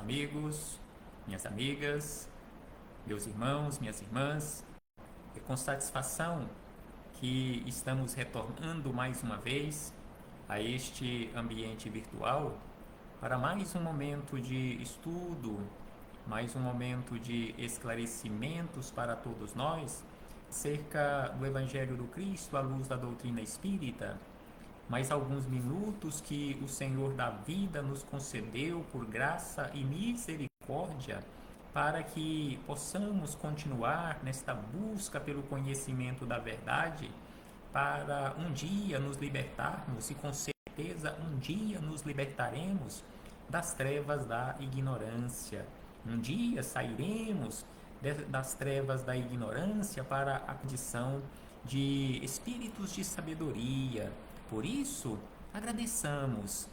amigos, minhas amigas, meus irmãos, minhas irmãs. É com satisfação que estamos retornando mais uma vez a este ambiente virtual para mais um momento de estudo, mais um momento de esclarecimentos para todos nós acerca do Evangelho do Cristo à luz da doutrina espírita. Mais alguns minutos que o Senhor da vida nos concedeu por graça e misericórdia, para que possamos continuar nesta busca pelo conhecimento da verdade, para um dia nos libertarmos e com certeza um dia nos libertaremos das trevas da ignorância. Um dia sairemos das trevas da ignorância para a condição de espíritos de sabedoria. Por isso, agradeçamos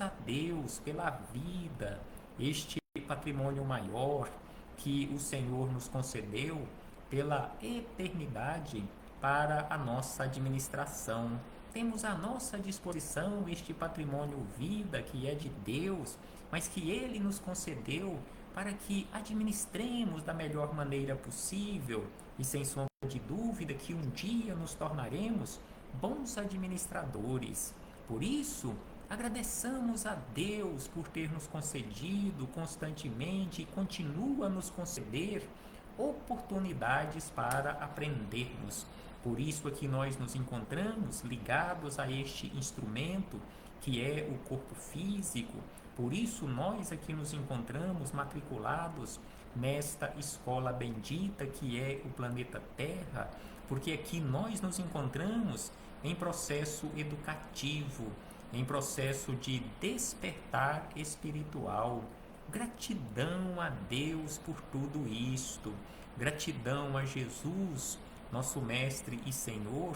a Deus pela vida, este patrimônio maior que o Senhor nos concedeu pela eternidade para a nossa administração. Temos à nossa disposição este patrimônio vida que é de Deus, mas que Ele nos concedeu para que administremos da melhor maneira possível e sem sombra de dúvida que um dia nos tornaremos bons administradores. Por isso, agradeçamos a Deus por ter nos concedido constantemente e continua a nos conceder oportunidades para aprendermos. Por isso aqui nós nos encontramos ligados a este instrumento que é o corpo físico. Por isso nós aqui nos encontramos matriculados nesta escola bendita que é o planeta Terra, porque aqui nós nos encontramos em processo educativo, em processo de despertar espiritual. Gratidão a Deus por tudo isto. Gratidão a Jesus, nosso Mestre e Senhor,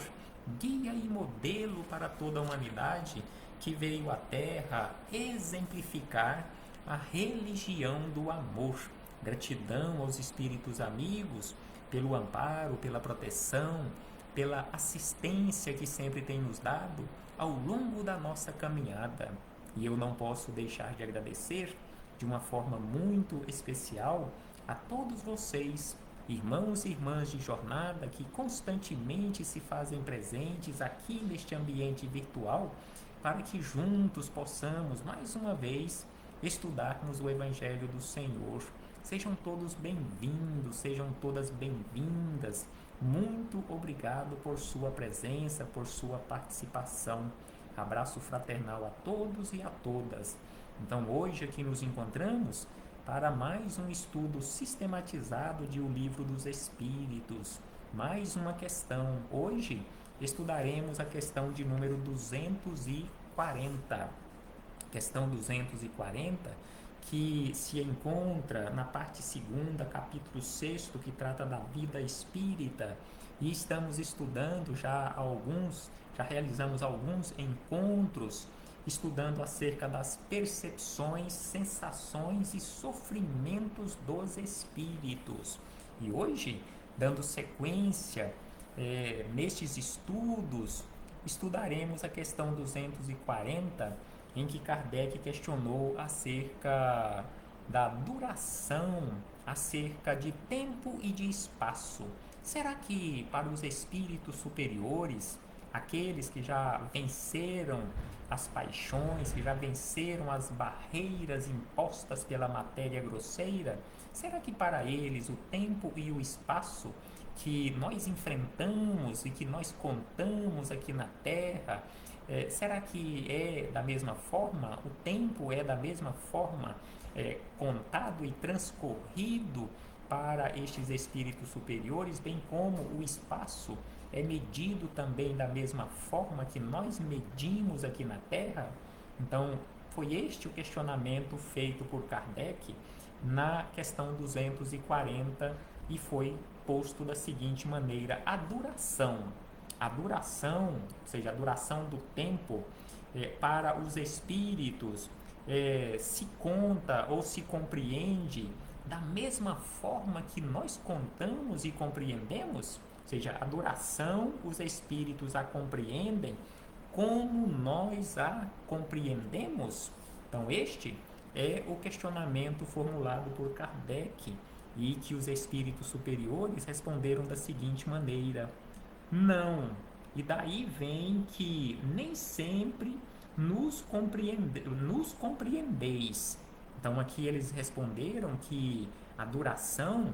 guia e modelo para toda a humanidade, que veio à Terra exemplificar a religião do amor. Gratidão aos espíritos amigos pelo amparo, pela proteção, pela assistência que sempre tem nos dado ao longo da nossa caminhada. E eu não posso deixar de agradecer de uma forma muito especial a todos vocês, irmãos e irmãs de jornada, que constantemente se fazem presentes aqui neste ambiente virtual, para que juntos possamos mais uma vez estudarmos o Evangelho do Senhor. Sejam todos bem-vindos, sejam todas bem-vindas. Muito obrigado por sua presença, por sua participação. Abraço fraternal a todos e a todas. Então, hoje aqui nos encontramos para mais um estudo sistematizado de O Livro dos Espíritos. Mais uma questão. Hoje estudaremos a questão de número 240. Questão 240, que se encontra na parte 2ª, capítulo 6º, que trata da vida espírita, e estamos estudando já realizamos alguns encontros estudando acerca das percepções, sensações e sofrimentos dos espíritos. E hoje, dando sequência nestes estudos, estudaremos a questão 240, em que Kardec questionou acerca da duração, acerca de tempo e de espaço. Será que para os espíritos superiores, aqueles que já venceram as paixões, que já venceram as barreiras impostas pela matéria grosseira, será que para eles o tempo e o espaço que nós enfrentamos e que nós contamos aqui na Terra, será que é da mesma forma? O tempo é da mesma forma contado e transcorrido para estes espíritos superiores, bem como o espaço é medido também da mesma forma que nós medimos aqui na Terra? Então, foi este o questionamento feito por Kardec na questão 240 e foi posto da seguinte maneira: a duração, ou seja, a duração do tempo para os espíritos se conta ou se compreende da mesma forma que nós contamos e compreendemos? Ou seja, a duração, os espíritos a compreendem como nós a compreendemos? Então, este é o questionamento formulado por Kardec e que os espíritos superiores responderam da seguinte maneira: não. E daí vem que nem sempre nos compreendeis. Então aqui eles responderam que a duração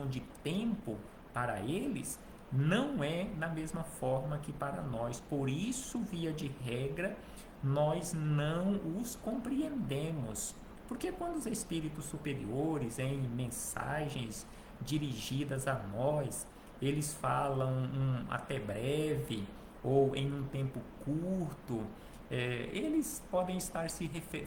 de tempo para eles não é da mesma forma que para nós. Por isso, via de regra, nós não os compreendemos. Porque quando os espíritos superiores, em mensagens dirigidas a nós, eles falam até breve ou em um tempo curto, eles podem estar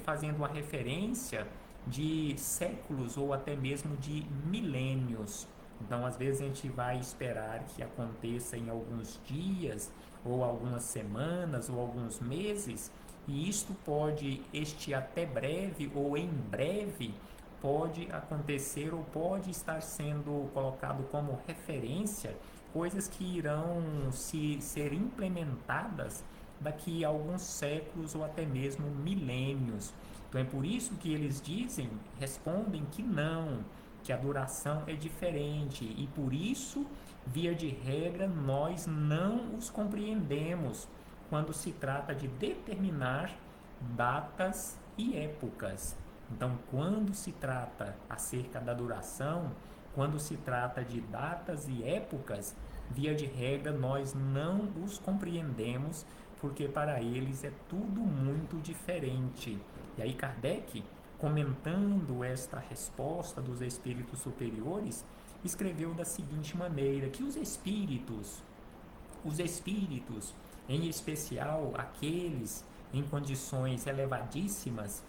fazendo uma referência de séculos ou até mesmo de milênios. Então, às vezes, a gente vai esperar que aconteça em alguns dias, ou algumas semanas, ou alguns meses, e isto pode, este até breve ou em breve, pode acontecer ou pode estar sendo colocado como referência coisas que irão ser implementadas daqui a alguns séculos ou até mesmo milênios. Então é por isso que eles respondem que não, que a duração é diferente e por isso, via de regra, nós não os compreendemos quando se trata de determinar datas e épocas. Então, quando se trata acerca da duração, quando se trata de datas e épocas, via de regra, nós não os compreendemos, porque para eles é tudo muito diferente. E aí Kardec, comentando esta resposta dos espíritos superiores, escreveu da seguinte maneira, que os espíritos, em especial aqueles em condições elevadíssimas,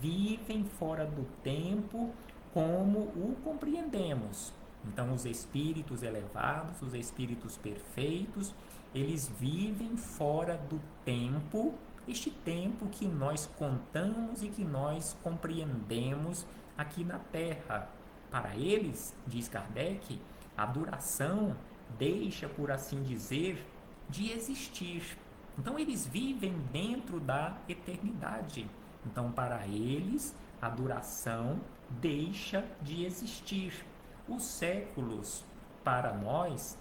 vivem fora do tempo como o compreendemos. Então, os espíritos elevados, os espíritos perfeitos, eles vivem fora do tempo, este tempo que nós contamos e que nós compreendemos aqui na Terra. Para eles, diz Kardec, a duração deixa, por assim dizer, de existir. Então, eles vivem dentro da eternidade. Então, para eles, a duração deixa de existir. Os séculos, para nós,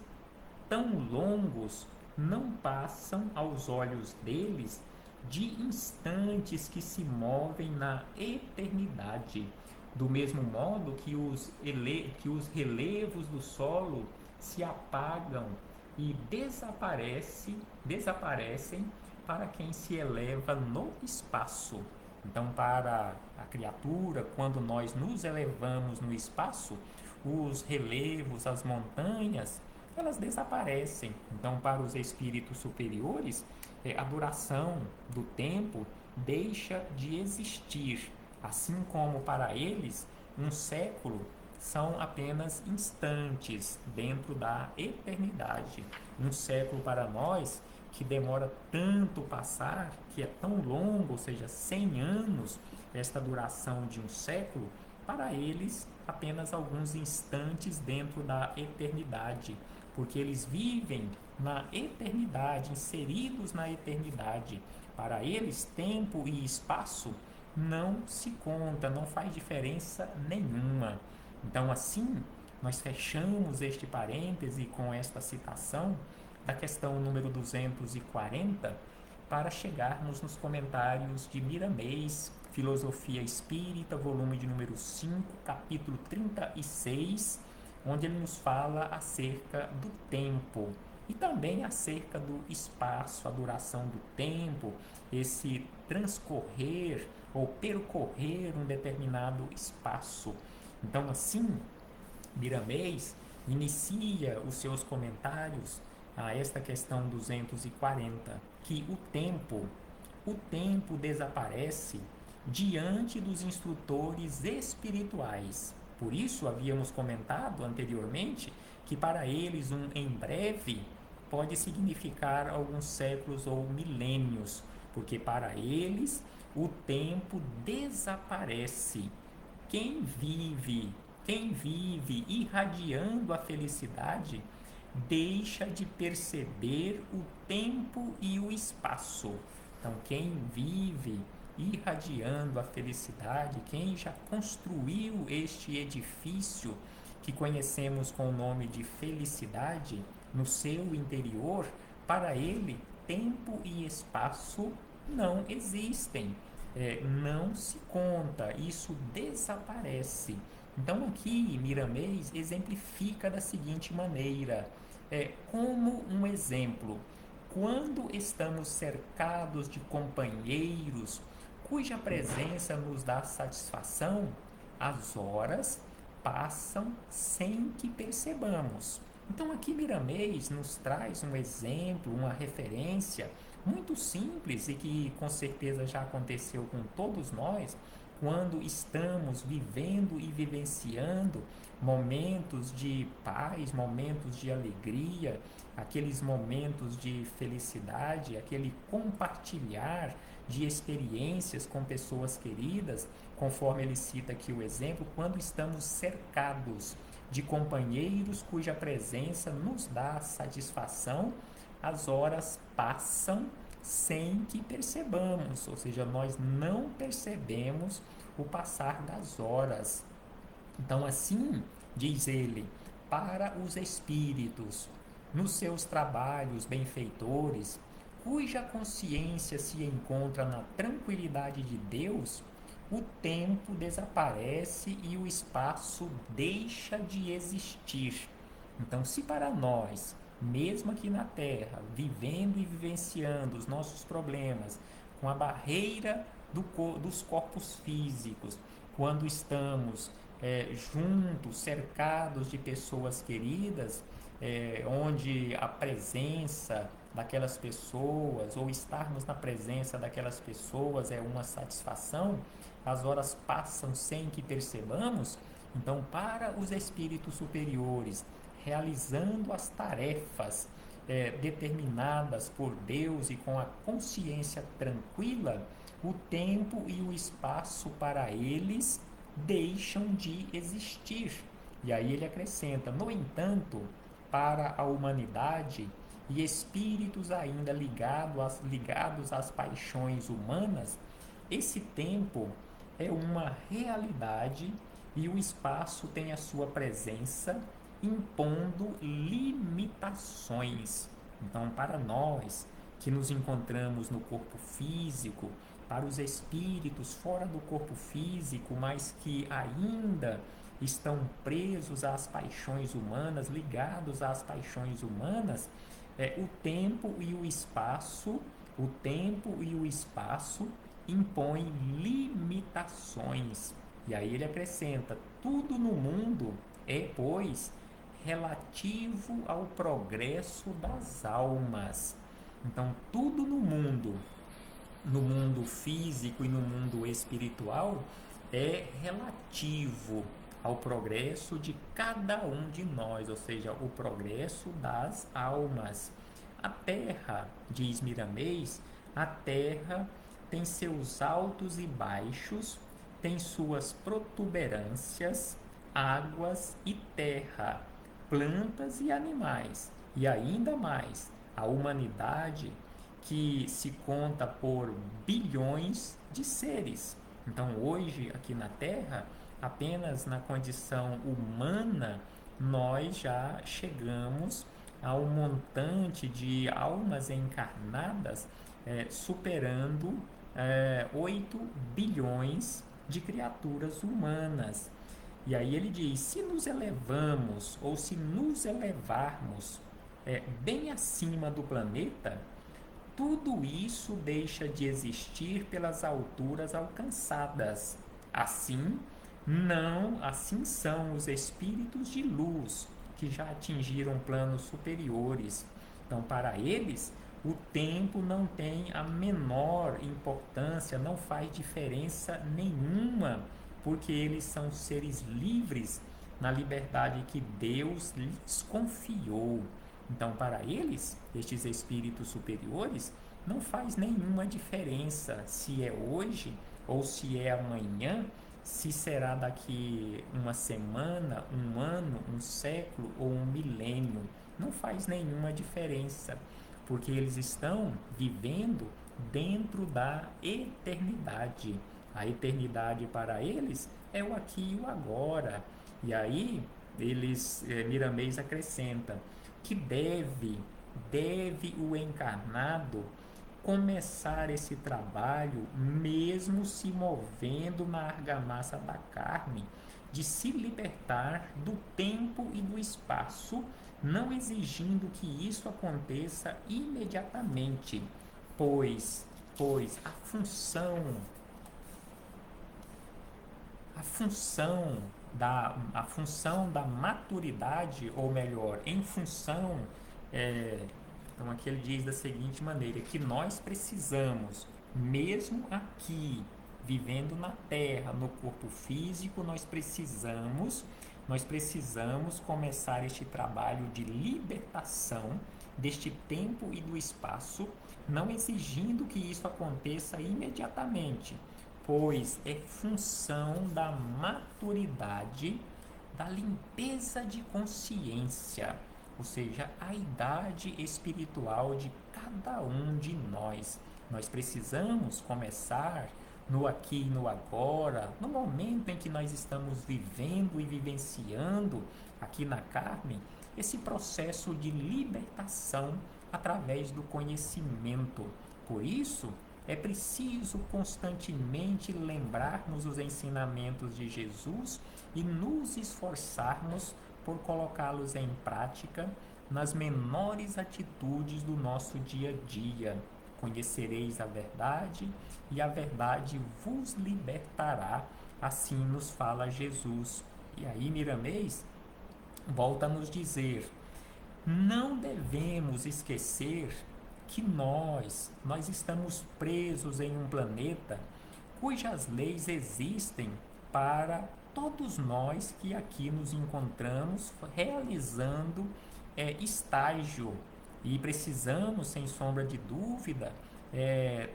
tão longos, não passam aos olhos deles de instantes que se movem na eternidade. Do mesmo modo que os relevos do solo se apagam e desaparecem para quem se eleva no espaço. Então, para a criatura, quando nós nos elevamos no espaço, os relevos, as montanhas, elas desaparecem. Então, para os espíritos superiores, a duração do tempo deixa de existir. Assim como para eles, um século são apenas instantes dentro da eternidade. Um século para nós, que demora tanto passar, que é tão longo, ou seja, 100 anos, esta duração de um século, para eles apenas alguns instantes dentro da eternidade, porque eles vivem na eternidade, inseridos na eternidade. Para eles, tempo e espaço não se conta, não faz diferença nenhuma. Então, assim, nós fechamos este parêntese com esta citação da questão número 240 para chegarmos nos comentários de Miramês, Filosofia Espírita, volume de número 5, capítulo 36, onde ele nos fala acerca do tempo e também acerca do espaço, a duração do tempo, esse transcorrer ou percorrer um determinado espaço. Então, assim, Miramês inicia os seus comentários a esta questão 240, que o tempo desaparece diante dos instrutores espirituais. Por isso, havíamos comentado anteriormente que para eles um em breve pode significar alguns séculos ou milênios, porque para eles o tempo desaparece. Quem vive irradiando a felicidade, deixa de perceber o tempo e o espaço. Então, quem vive irradiando a felicidade, quem já construiu este edifício que conhecemos com o nome de felicidade no seu interior, para ele, tempo e espaço não existem, não se conta, isso desaparece. Então aqui Miramês exemplifica da seguinte maneira, como um exemplo, quando estamos cercados de companheiros cuja presença nos dá satisfação, as horas passam sem que percebamos. Então aqui Miramês nos traz um exemplo, uma referência muito simples e que com certeza já aconteceu com todos nós, quando estamos vivendo e vivenciando momentos de paz, momentos de alegria, aqueles momentos de felicidade, aquele compartilhar de experiências com pessoas queridas, conforme ele cita aqui o exemplo, quando estamos cercados de companheiros cuja presença nos dá satisfação, as horas passam sem que percebamos, ou seja, nós não percebemos o passar das horas. Então, assim, diz ele, para os espíritos, nos seus trabalhos benfeitores, cuja consciência se encontra na tranquilidade de Deus, o tempo desaparece e o espaço deixa de existir. Então, se para nós, mesmo aqui na Terra, vivendo e vivenciando os nossos problemas, com a barreira dos corpos físicos, quando estamos juntos, cercados de pessoas queridas, onde a presença daquelas pessoas, ou estarmos na presença daquelas pessoas é uma satisfação, as horas passam sem que percebamos. Então, para os espíritos superiores, realizando as tarefas determinadas por Deus e com a consciência tranquila, o tempo e o espaço para eles deixam de existir. E aí ele acrescenta: no entanto, para a humanidade e espíritos ainda ligados às paixões humanas, esse tempo é uma realidade e o espaço tem a sua presença, impondo limitações. Então, para nós que nos encontramos no corpo físico, para os espíritos fora do corpo físico, mas que ainda estão presos às paixões humanas, ligados às paixões humanas, o tempo e o espaço impõem limitações. E aí ele acrescenta: tudo no mundo é, pois, relativo ao progresso das almas. Então, tudo no mundo físico e no mundo espiritual, é relativo ao progresso de cada um de nós, ou seja, o progresso das almas. A Terra, diz Miramês, a Terra tem seus altos e baixos, tem suas protuberâncias, águas e terra, plantas e animais, e ainda mais a humanidade, que se conta por bilhões de seres. Então, hoje, aqui na Terra, apenas na condição humana, nós já chegamos ao montante de almas encarnadas superando 8 bilhões de criaturas humanas. E aí ele diz: se nos elevamos ou se nos elevarmos bem acima do planeta, tudo isso deixa de existir pelas alturas alcançadas. Assim, assim são os espíritos de luz que já atingiram planos superiores. Então, para eles, o tempo não tem a menor importância, não faz diferença nenhuma, porque eles são seres livres na liberdade que Deus lhes confiou. Então, para eles, estes espíritos superiores, não faz nenhuma diferença se é hoje ou se é amanhã, se será daqui uma semana, um ano, um século ou um milênio. Não faz nenhuma diferença, porque eles estão vivendo dentro da eternidade. A eternidade para eles é o aqui e o agora. E aí, Miramês acrescenta que deve o encarnado começar esse trabalho, mesmo se movendo na argamassa da carne, de se libertar do tempo e do espaço, não exigindo que isso aconteça imediatamente, pois, pois a função da maturidade, ou melhor, em função, então aqui ele diz da seguinte maneira, que nós precisamos, mesmo aqui, vivendo na Terra, no corpo físico, nós precisamos começar este trabalho de libertação deste tempo e do espaço, não exigindo que isso aconteça imediatamente, pois é função da maturidade, da limpeza de consciência, ou seja, a idade espiritual de cada um de nós. Nós precisamos começar no aqui e no agora, no momento em que nós estamos vivendo e vivenciando aqui na carne, esse processo de libertação através do conhecimento. Por isso, é preciso constantemente lembrarmos os ensinamentos de Jesus e nos esforçarmos por colocá-los em prática nas menores atitudes do nosso dia a dia. Conhecereis a verdade e a verdade vos libertará, assim nos fala Jesus. E aí Miramês volta a nos dizer: não devemos esquecer que nós estamos presos em um planeta cujas leis existem para todos nós que aqui nos encontramos realizando estágio, e precisamos, sem sombra de dúvida,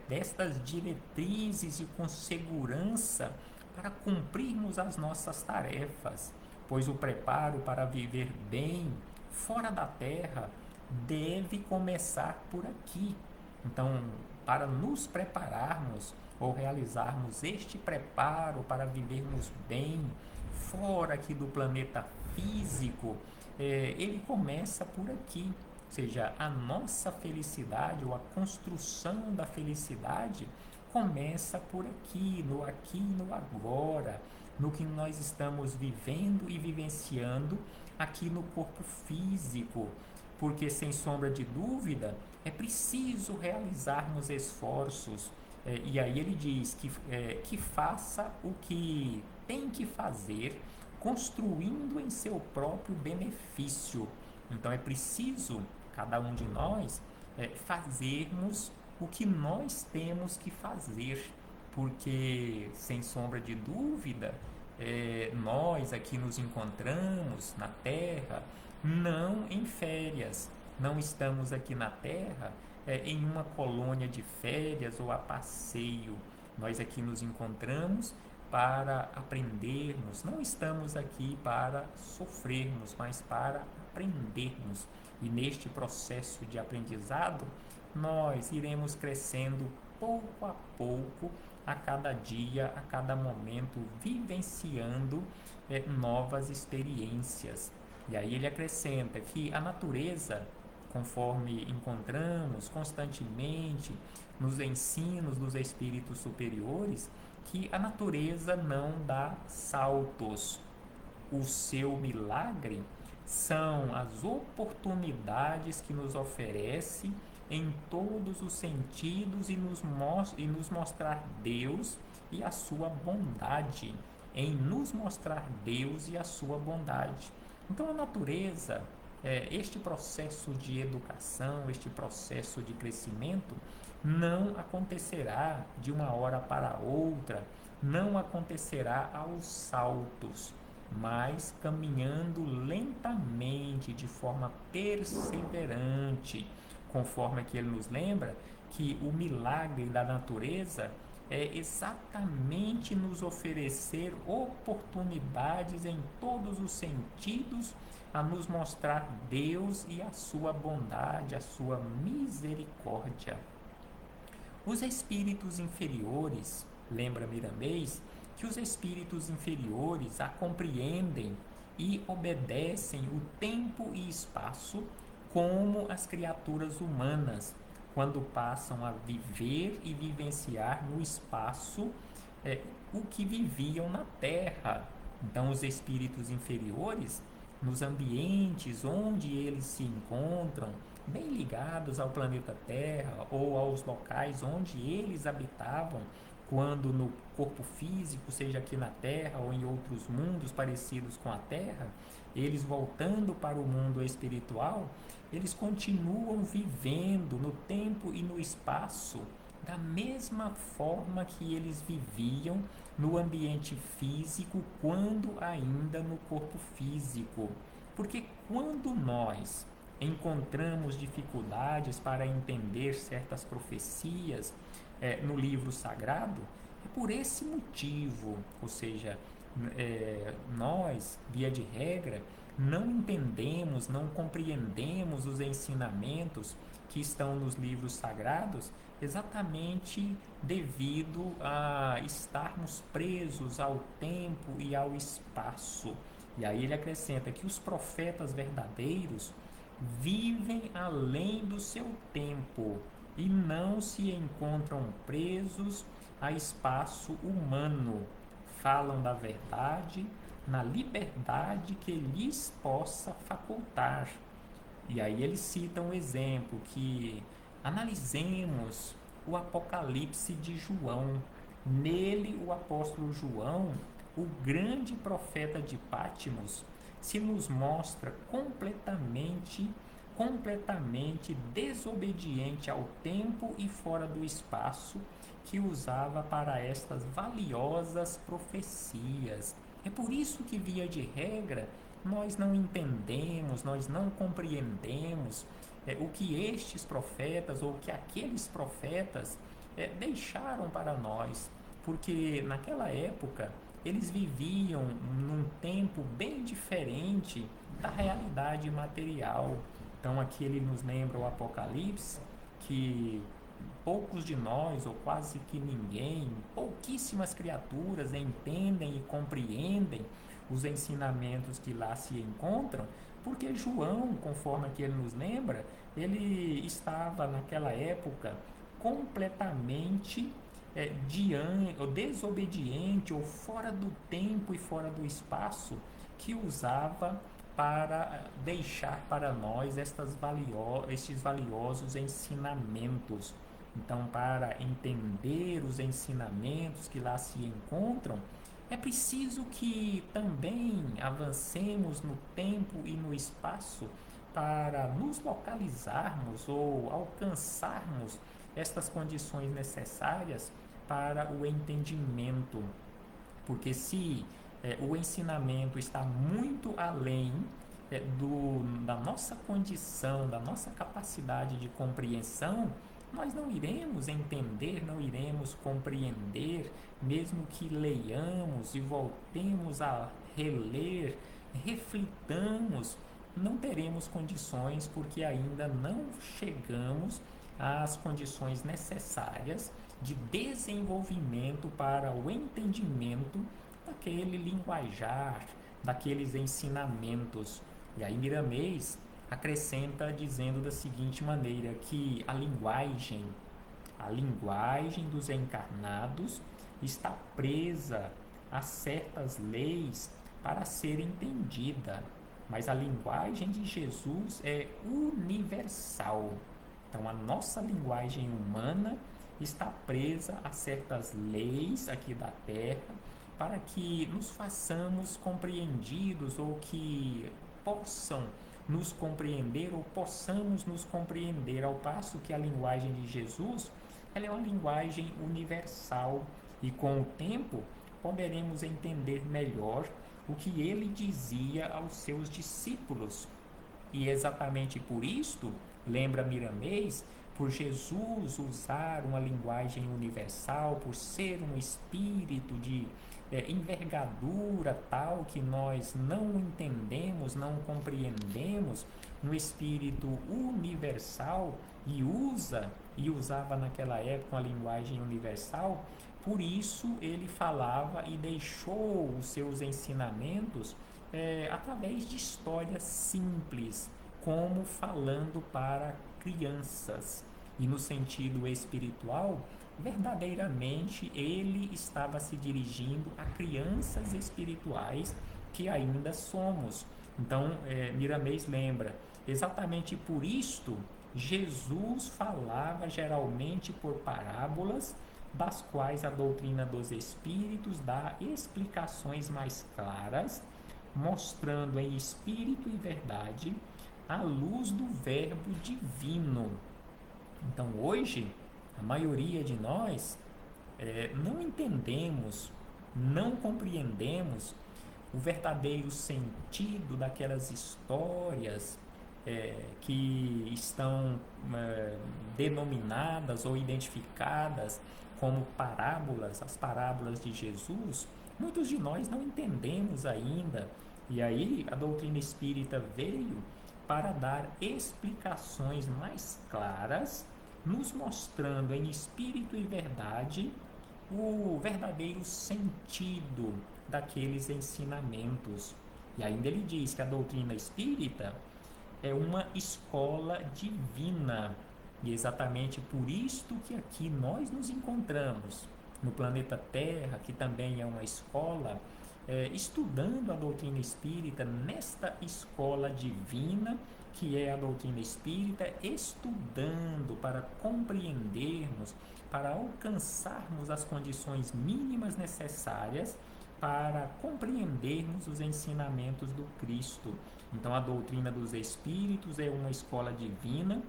destas diretrizes e com segurança para cumprirmos as nossas tarefas, pois o preparo para viver bem fora da terra deve começar por aqui. Então, para nos prepararmos ou realizarmos este preparo para vivermos bem fora aqui do planeta físico, ele começa por aqui. Ou seja, a nossa felicidade ou a construção da felicidade começa por aqui e no agora, no que nós estamos vivendo e vivenciando aqui no corpo físico, porque sem sombra de dúvida é preciso realizarmos esforços, e aí ele diz que faça o que tem que fazer, construindo em seu próprio benefício. Então é preciso, cada um de nós, fazermos o que nós temos que fazer, porque sem sombra de dúvida, nós aqui nos encontramos na Terra não em férias, não estamos aqui na Terra em uma colônia de férias ou a passeio. Nós aqui nos encontramos para aprendermos, não estamos aqui para sofrermos, mas para aprendermos. E neste processo de aprendizado, nós iremos crescendo pouco a pouco, a cada dia, a cada momento, vivenciando novas experiências. E aí ele acrescenta que a natureza, conforme encontramos constantemente nos ensinos dos espíritos superiores, que a natureza não dá saltos. O seu milagre são as oportunidades que nos oferece em todos os sentidos e nos mostrar Deus e a sua bondade, em nos mostrar Deus e a sua bondade. Então a natureza, este processo de educação, este processo de crescimento, não acontecerá de uma hora para outra, não acontecerá aos saltos, mas caminhando lentamente, de forma perseverante, conforme aqui ele nos lembra que o milagre da natureza é exatamente nos oferecer oportunidades em todos os sentidos a nos mostrar Deus e a sua bondade, a sua misericórdia. Os espíritos inferiores, lembra Miramês, que os espíritos inferiores a compreendem e obedecem o tempo e espaço como as criaturas humanas, quando passam a viver e vivenciar no espaço o que viviam na Terra. Então, os espíritos inferiores, nos ambientes onde eles se encontram, bem ligados ao planeta Terra ou aos locais onde eles habitavam, quando no corpo físico, seja aqui na Terra ou em outros mundos parecidos com a Terra, eles voltando para o mundo espiritual, eles continuam vivendo no tempo e no espaço da mesma forma que eles viviam no ambiente físico, quando ainda no corpo físico. Porque quando nós encontramos dificuldades para entender certas profecias no livro sagrado, é por esse motivo, ou seja, nós, via de regra, não entendemos, não compreendemos os ensinamentos que estão nos livros sagrados, exatamente devido a estarmos presos ao tempo e ao espaço. E aí ele acrescenta que os profetas verdadeiros vivem além do seu tempo e não se encontram presos a espaço humano. Falam da verdade na liberdade que lhes possa facultar. E aí ele cita um exemplo que analisemos o Apocalipse de João. Nele, o apóstolo João, o grande profeta de Patmos, se nos mostra completamente desobediente ao tempo e fora do espaço que usava para estas valiosas profecias. É por isso que, via de regra, nós não entendemos, nós não compreendemos o que estes profetas ou o que aqueles profetas deixaram para nós, porque naquela época eles viviam num tempo bem diferente da realidade material. Então aqui ele nos lembra o Apocalipse, que poucos de nós, ou quase que ninguém, pouquíssimas criaturas entendem e compreendem os ensinamentos que lá se encontram, porque João, conforme que ele nos lembra, ele estava naquela época completamente ou desobediente ou fora do tempo e fora do espaço que usava para deixar para nós estes valiosos ensinamentos. Então, para entender os ensinamentos que lá se encontram, é preciso que também avancemos no tempo e no espaço para nos localizarmos ou alcançarmos estas condições necessárias para o entendimento. Porque se o ensinamento está muito além da nossa condição, da nossa capacidade de compreensão, nós não iremos entender, não iremos compreender, mesmo que leiamos e voltemos a reler, reflitamos, não teremos condições, porque ainda não chegamos às condições necessárias de desenvolvimento para o entendimento daquele linguajar, daqueles ensinamentos. E aí Miramês acrescenta dizendo da seguinte maneira, que a linguagem dos encarnados está presa a certas leis para ser entendida, mas a linguagem de Jesus é universal. Então a nossa linguagem humana está presa a certas leis aqui da Terra para que nos façamos compreendidos ou que possam nos compreender ou possamos nos compreender, ao passo que a linguagem de Jesus ela é uma linguagem universal e com o tempo poderemos entender melhor o que ele dizia aos seus discípulos. E exatamente por isto, lembra Miramês, por Jesus usar uma linguagem universal, por ser um espírito de envergadura tal que nós não entendemos, não compreendemos, um espírito universal, e usa e usava naquela época uma linguagem universal, por isso ele falava e deixou os seus ensinamentos através de histórias simples, como falando para crianças. E no sentido espiritual, verdadeiramente ele estava se dirigindo a crianças espirituais que ainda somos. Então, Miramês lembra, exatamente por isto, Jesus falava geralmente por parábolas, das quais a doutrina dos espíritos dá explicações mais claras, mostrando em espírito e verdade a luz do Verbo divino. Então, hoje, a maioria de nós não entendemos, não compreendemos o verdadeiro sentido daquelas histórias que estão denominadas ou identificadas como parábolas, as parábolas de Jesus. Muitos de nós não entendemos ainda, e aí a doutrina espírita veio para dar explicações mais claras, nos mostrando em espírito e verdade o verdadeiro sentido daqueles ensinamentos. E ainda ele diz que a doutrina espírita é uma escola divina. E é exatamente por isto que aqui nós nos encontramos, no planeta Terra, que também é uma escola, estudando a doutrina espírita nesta escola divina, que é a doutrina espírita, estudando para compreendermos, para alcançarmos as condições mínimas necessárias para compreendermos os ensinamentos do Cristo. Então, a doutrina dos Espíritos é uma escola divina,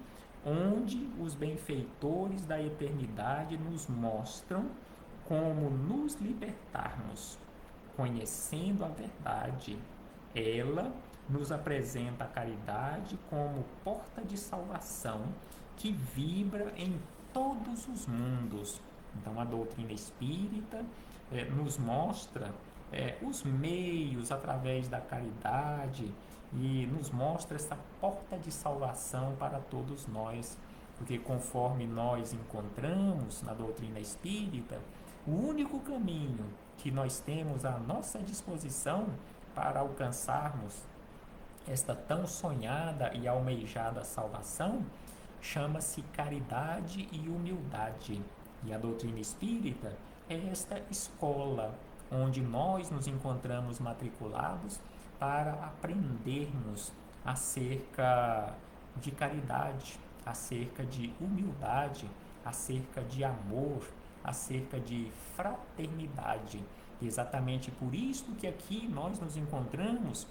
onde os benfeitores da eternidade nos mostram como nos libertarmos, conhecendo a verdade. Ela nos apresenta a caridade como porta de salvação que vibra em todos os mundos. Então, a doutrina espírita nos mostra os meios através da caridade e nos mostra essa porta de salvação para todos nós, porque conforme nós encontramos na doutrina espírita, o único caminho que nós temos à nossa disposição para alcançarmos esta tão sonhada e almejada salvação chama-se caridade e humildade. E a doutrina espírita é esta escola onde nós nos encontramos matriculados para aprendermos acerca de caridade, acerca de humildade, acerca de amor, acerca de fraternidade. E exatamente por isso que aqui nós nos encontramos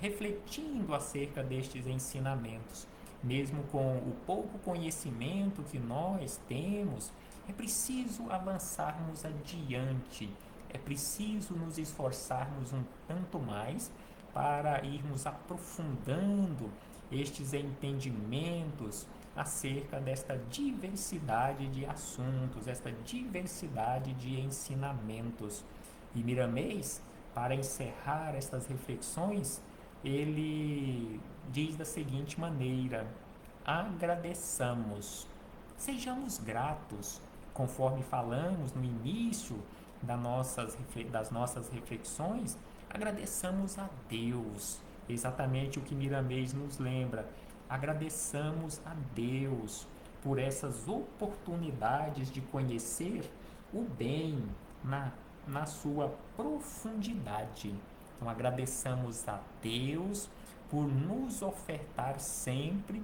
refletindo acerca destes ensinamentos. Mesmo com o pouco conhecimento que nós temos, é preciso avançarmos adiante, é preciso nos esforçarmos um tanto mais para irmos aprofundando estes entendimentos acerca desta diversidade de assuntos, esta diversidade de ensinamentos. E Miramês, para encerrar estas reflexões, ele diz da seguinte maneira: agradeçamos, sejamos gratos, conforme falamos no início das nossas reflexões, agradeçamos a Deus, exatamente o que Miramês nos lembra, agradeçamos a Deus por essas oportunidades de conhecer o bem na sua profundidade. Então, agradeçamos a Deus por nos ofertar sempre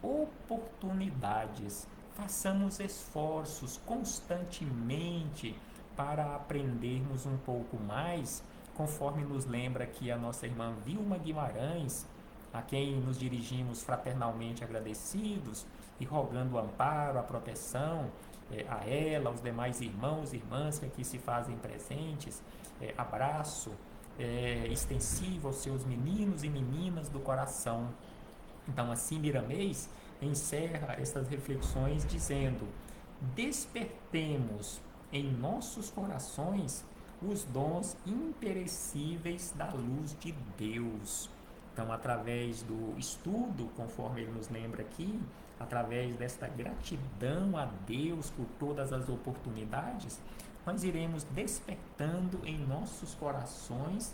oportunidades. Façamos esforços constantemente para aprendermos um pouco mais, conforme nos lembra aqui a nossa irmã Vilma Guimarães, a quem nos dirigimos fraternalmente agradecidos e rogando o amparo, a proteção a ela, aos demais irmãos e irmãs que aqui se fazem presentes. Abraço extensivo aos seus meninos e meninas do coração. Então, assim, Miramês encerra estas reflexões dizendo: despertemos em nossos corações os dons imperecíveis da luz de Deus. Então, através do estudo, conforme ele nos lembra aqui, através desta gratidão a Deus por todas as oportunidades, nós iremos despertando em nossos corações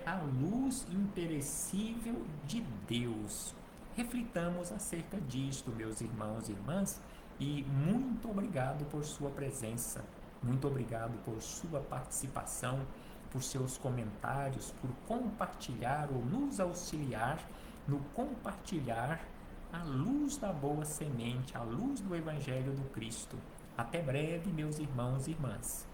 a luz imperecível de Deus. Reflitamos acerca disto, meus irmãos e irmãs, e muito obrigado por sua presença, muito obrigado por sua participação, por seus comentários, por compartilhar ou nos auxiliar no compartilhar a luz da boa semente, a luz do Evangelho do Cristo. Até breve, meus irmãos e irmãs.